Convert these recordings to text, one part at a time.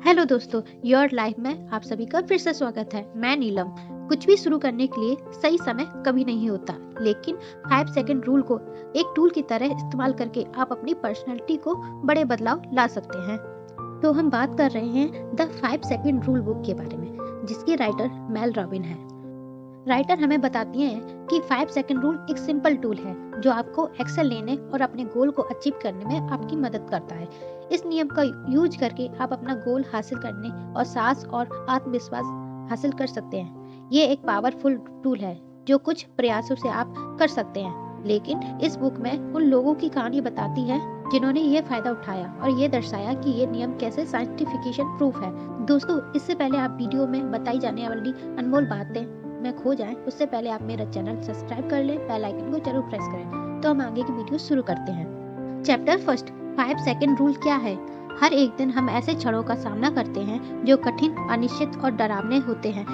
Hello दोस्तों, your life में आप सभी का फिर से स्वागत है। मैं नीलम। कुछ भी शुरू करने के लिए सही समय कभी नहीं होता, लेकिन 5 सेकंड रूल को एक टूल की तरह इस्तेमाल करके आप अपनी पर्सनैलिटी को बड़े बदलाव ला सकते हैं। तो हम बात कर रहे हैं द 5 सेकंड रूल बुक के बारे में, जिसकी राइटर मेल रॉबिन है। राइटर हमें बताती हैं कि 5 सेकंड रूल एक सिंपल टूल है जो आपको एक्शन लेने और अपने गोल को अचीव करने में आपकी मदद करता है। इस नियम का यूज करके आप अपना गोल हासिल करने और साहस और आत्मविश्वास हासिल कर सकते हैं। ये एक पावरफुल टूल है जो कुछ प्रयासों से आप कर सकते हैं, लेकिन इस बुक में उन लोगों की कहानी बताती है जिन्होंने ये फायदा उठाया और ये दर्शाया कि ये नियम कैसे साइंटिफिकेशन प्रूफ है। दोस्तों, इससे पहले आप वीडियो में बताई जाने वाली अनमोल बातें में खो जाएं, उससे पहले आप मेरा चैनल सब्सक्राइब कर लें, बेल आइकन को जरूर प्रेस करें। तो हम आगे की वीडियो शुरू करते हैं। चैप्टर फर्स्ट, 5 सेकंड रूल क्या है। हर एक दिन हम ऐसे क्षणों का सामना करते हैं जो कठिन, अनिश्चित और डरावने होते हैं।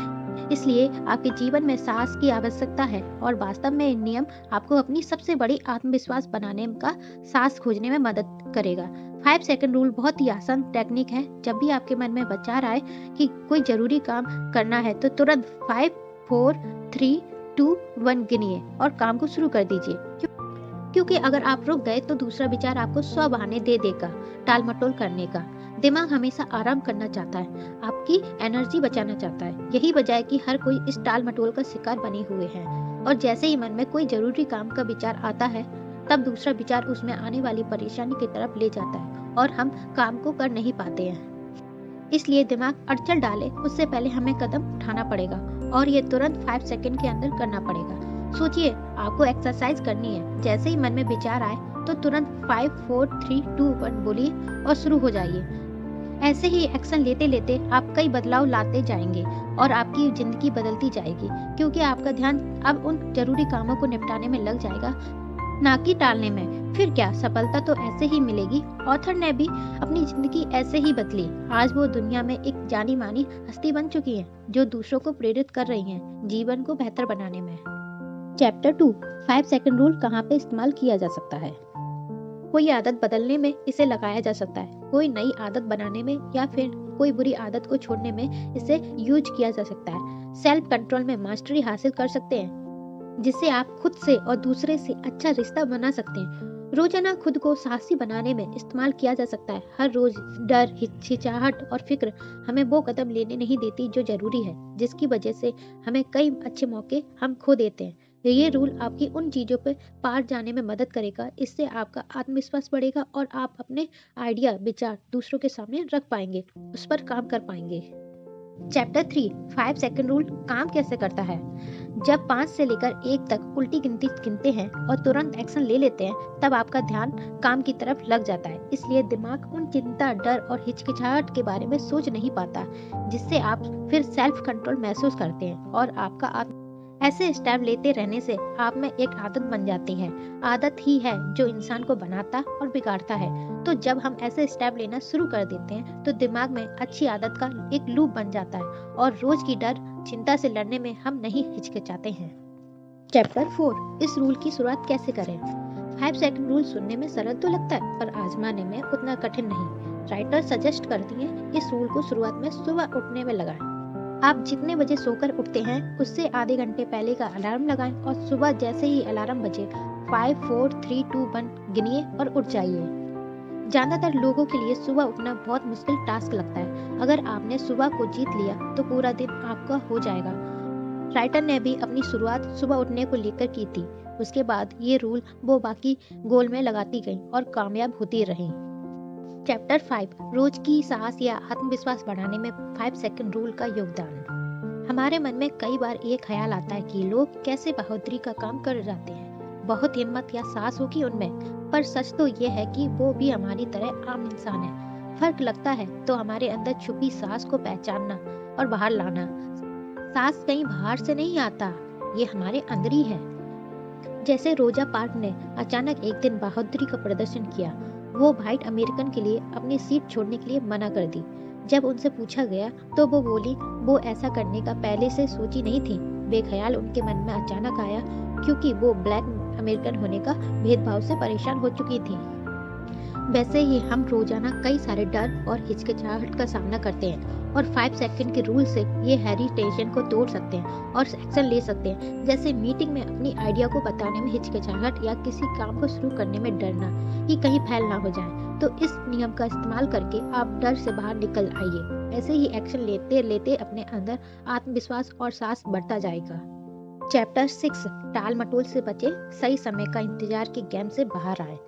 इसलिए आपके जीवन में साहस की आवश्यकता है और वास्तव में नियम आपको अपनी सबसे बड़ी आत्मविश्वास बनाने का साहस खोजने में मदद करेगा। 5 सेकंड रूल बहुत ही आसान टेक्निक है। जब भी आपके मन में विचार आए कि कोई जरूरी काम करना है तो तुरंत 5, 4, 3, 2, 1 गिनिए और काम को शुरू कर दीजिए। क्योंकि अगर आप रुक गए तो दूसरा विचार आपको 100 बहाने दे देगा टाल मटोल करने का। दिमाग हमेशा आराम करना चाहता है, आपकी एनर्जी बचाना चाहता है। यही वजह है कि हर कोई इस टाल मटोल का शिकार बने हुए हैं। और जैसे ही मन में कोई जरूरी काम का विचार आता है, तब दूसरा विचार उसमें आने वाली परेशानी की तरफ ले जाता है और हम काम को कर नहीं पाते हैं। इसलिए दिमाग अड़चन डाले उससे पहले हमें कदम उठाना पड़ेगा और ये तुरंत 5 सेकंड के अंदर करना पड़ेगा। सोचिए, आपको एक्सरसाइज करनी है। जैसे ही मन में विचार आए तो तुरंत 5, 4, 3, 2, 1 बोलिए और शुरू हो जाइए। ऐसे ही एक्शन लेते लेते आप कई बदलाव लाते जाएंगे और आपकी जिंदगी बदलती जाएगी, क्योंकि आपका ध्यान अब उन जरूरी कामों को निपटाने में लग जाएगा, ना कि टालने में। फिर क्या, सफलता तो ऐसे ही मिलेगी। ऑथर ने भी अपनी जिंदगी ऐसे ही बदली। आज वो दुनिया में एक जानी मानी हस्ती बन चुकी हैं, जो दूसरों को प्रेरित कर रही हैं जीवन को बेहतर बनाने में। चैप्टर 2, 5 सेकंड रूल कहाँ पे इस्तेमाल किया जा सकता है। कोई आदत बदलने में इसे लगाया जा सकता है, कोई नई आदत बनाने में या फिर कोई बुरी आदत को छोड़ने में इसे यूज किया जा सकता है। सेल्फ कंट्रोल में मास्टरी हासिल कर सकते हैं, जिससे आप खुद से और दूसरे से अच्छा रिश्ता बना सकते हैं। रोजाना खुद को साहसी बनाने में इस्तेमाल किया जा सकता है। हर रोज डर, हिचकिचाहट और फिक्र हमें वो कदम लेने नहीं देती जो जरूरी है, जिसकी वजह से हमें कई अच्छे मौके हम खो देते हैं। ये रूल आपकी उन चीजों पर पार जाने में मदद करेगा। इससे आपका आत्मविश्वास बढ़ेगा और आप अपने आइडिया, विचार दूसरों के सामने रख पाएंगे, उस पर काम कर पाएंगे। चैप्टर 3, 5 सेकंड रूल काम कैसे करता है। जब 5 से लेकर 1 तक उल्टी गिनती गिनते हैं और तुरंत एक्शन ले लेते हैं, तब आपका ध्यान काम की तरफ लग जाता है। इसलिए दिमाग उन चिंता, डर और हिचकिचाहट के बारे में सोच नहीं पाता, जिससे आप फिर सेल्फ कंट्रोल महसूस करते हैं और आपका ऐसे स्टेप लेते रहने से आप में एक आदत बन जाती है। आदत ही है जो इंसान को बनाता और बिगाड़ता है। तो जब हम ऐसे स्टेप लेना शुरू कर देते हैं तो दिमाग में अच्छी आदत का एक लूप बन जाता है और रोज की डर, चिंता से लड़ने में हम नहीं हिचकिचाते हैं। चैप्टर 4, इस रूल की शुरुआत कैसे करें। 5 सेकंड रूल सुनने में सरल तो लगता है, पर आजमाने में उतना कठिन नहीं। राइटर सजेस्ट करती है इस रूल को शुरुआत में सुबह उठने में लगाएं। आप जितने बजे सोकर उठते हैं उससे आधे घंटे पहले का अलार्म लगाएं और सुबह जैसे ही अलार्म बजे 5, 4, 3, 2, 1 गिनिए और उठ जाइए। ज्यादातर लोगों के लिए सुबह उठना बहुत मुश्किल टास्क लगता है। अगर आपने सुबह को जीत लिया तो पूरा दिन आपका हो जाएगा। राइटर ने भी अपनी शुरुआत सुबह उठने को लेकर की थी। उसके बाद ये रूल वो बाकी गोल में लगाती गई और कामयाब होती रही। चैप्टर 5, रोज की साहस या आत्मविश्वास बढ़ाने में 5 सेकंड रूल का योगदान। हमारे मन में कई बार ये ख्याल आता है कि लोग कैसे बहादुरी का काम कर जाते हैं, बहुत हिम्मत या साहस होगी उनमें। पर सच तो ये है कि वो भी हमारी तरह आम इंसान है। फर्क लगता है तो हमारे अंदर छुपी साहस को पहचानना और बाहर लाना। साहस कहीं बाहर से नहीं आता, ये हमारे अंदर ही है। जैसे रोजा पार्क ने अचानक एक दिन बहादुरी का प्रदर्शन किया। वो व्हाइट अमेरिकन के लिए अपनी सीट छोड़ने के लिए मना कर दी। जब उनसे पूछा गया तो वो बोली वो ऐसा करने का पहले से सोची नहीं थी। बेख्याल उनके मन में अचानक आया, क्योंकि वो ब्लैक अमेरिकन होने का भेदभाव से परेशान हो चुकी थी। वैसे ही हम रोजाना कई सारे डर और हिचकिचाहट का सामना करते हैं और 5 सेकंड के रूल से ये हेजिटेशन को तोड़ सकते हैं और एक्शन ले सकते हैं। जैसे मीटिंग में अपनी आइडिया को बताने में हिचकिचाहट या किसी काम को शुरू करने में डरना कि कहीं फेल ना हो जाए। तो इस नियम का इस्तेमाल करके आप डर से बाहर निकल आइए। ऐसे ही एक्शन लेते लेते अपने अंदर आत्मविश्वास और साहस बढ़ता जाएगा। चैप्टर 6 टाल मटोल से बचे, सही समय का इंतजार के गेम से बाहर आए।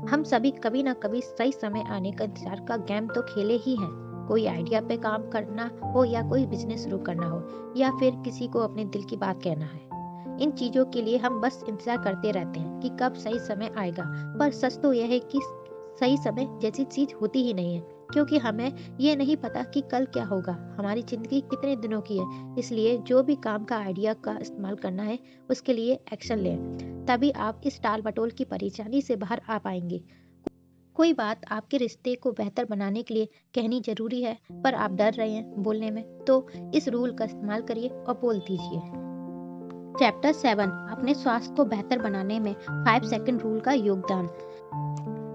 हम सभी कभी ना कभी सही समय आने का इंतजार का गेम तो खेले ही हैं। कोई आइडिया पे काम करना हो या कोई बिजनेस शुरू करना हो या फिर किसी को अपने दिल की बात कहना है। इन चीजों के लिए हम बस इंतजार करते रहते हैं कि कब सही समय आएगा। पर सच तो यह है कि सही समय जैसी चीज होती ही नहीं है, क्योंकि हमें ये नहीं पता कि कल क्या होगा। हमारी जिंदगी कितने दिनों की है, इसलिए जो भी काम का आइडिया का इस्तेमाल करना है उसके लिए एक्शन लें, तभी आप इस टाल मटोल की परेशानी से बाहर आ पाएंगे। कोई बात आपके रिश्ते को बेहतर बनाने के लिए कहनी जरूरी है पर आप डर रहे हैं बोलने में, तो इस रूल का इस्तेमाल करिए और बोल दीजिए। चैप्टर 7 अपने स्वास्थ्य को बेहतर बनाने में 5 सेकंड रूल का योगदान।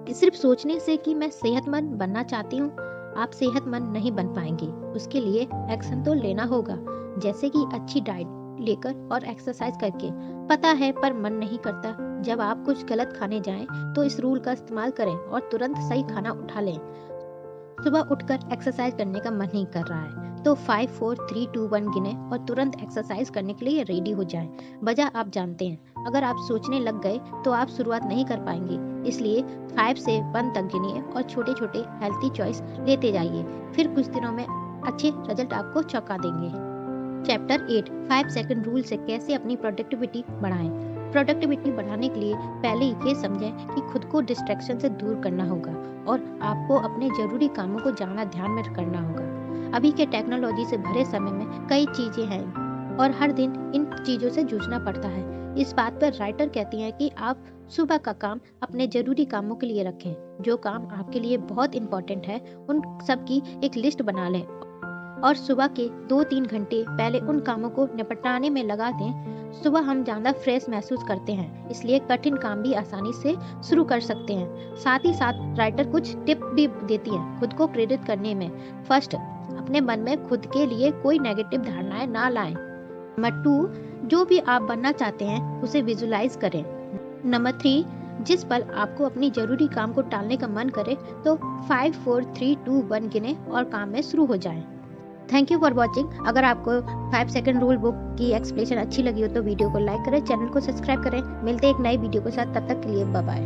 सिर्फ सोचने से कि मैं सेहतमंद बनना चाहती हूँ आप सेहतमंद नहीं बन पाएंगे। उसके लिए एक्शन तो लेना होगा, जैसे कि अच्छी डाइट लेकर और एक्सरसाइज करके। पता है पर मन नहीं करता। जब आप कुछ गलत खाने जाएं तो इस रूल का इस्तेमाल करें और तुरंत सही खाना उठा लें। सुबह उठकर एक्सरसाइज करने का मन नहीं कर रहा है तो 5 4 3 2 1 गिने और तुरंत एक्सरसाइज करने के लिए रेडी हो जाएं। वजह आप जानते हैं। अगर आप सोचने लग गए तो आप शुरुआत नहीं कर पाएंगे। इसलिए 5 से 1 तक गिनिए और छोटे छोटे हेल्थी चॉइस लेते जाइए। फिर कुछ दिनों में अच्छे रिजल्ट आपको चौंका देंगे। चैप्टर 8 5 सेकंड रूल से कैसे अपनी प्रोडक्टिविटी बढ़ाएं। प्रोडक्टिविटी बढ़ाने के लिए पहले ये समझें कि खुद को डिस्ट्रैक्शन से दूर करना होगा और आपको अपने जरूरी कामों को ज्यादा ध्यान में करना होगा। अभी के टेक्नोलॉजी से भरे समय में कई चीजें हैं और हर दिन इन चीजों से जूझना पड़ता है। इस बात पर राइटर कहती हैं कि आप सुबह का काम अपने जरूरी कामों के लिए रखें। जो काम आपके लिए बहुत इंपॉर्टेंट है उन सब की एक लिस्ट बना लें और सुबह के 2-3 घंटे पहले उन कामों को निपटाने में लगा दें। सुबह हम ज्यादा फ्रेश महसूस करते हैं, इसलिए कठिन काम भी आसानी से शुरू कर सकते हैं। साथ ही साथ राइटर कुछ टिप भी देती हैं खुद को प्रेरित करने में। फर्स्ट, अपने मन में खुद के लिए कोई नेगेटिव धारणाएं ना लाएं। नंबर 2, जो भी आप बनना चाहते हैं उसे विजुलाइज करें। नंबर 3, जिस पल आपको अपनी जरूरी काम को टालने का मन करे तो 5 4 3 2 1 गिने और काम में शुरू हो जाएं। Thank you for watching. अगर आपको 5 सेकंड रूल बुक की एक्सप्लेनेशन अच्छी लगी हो तो वीडियो को लाइक करें, चैनल को सब्सक्राइब करें। मिलते हैं एक नई वीडियो के साथ, तब तक के लिए बाय बाय।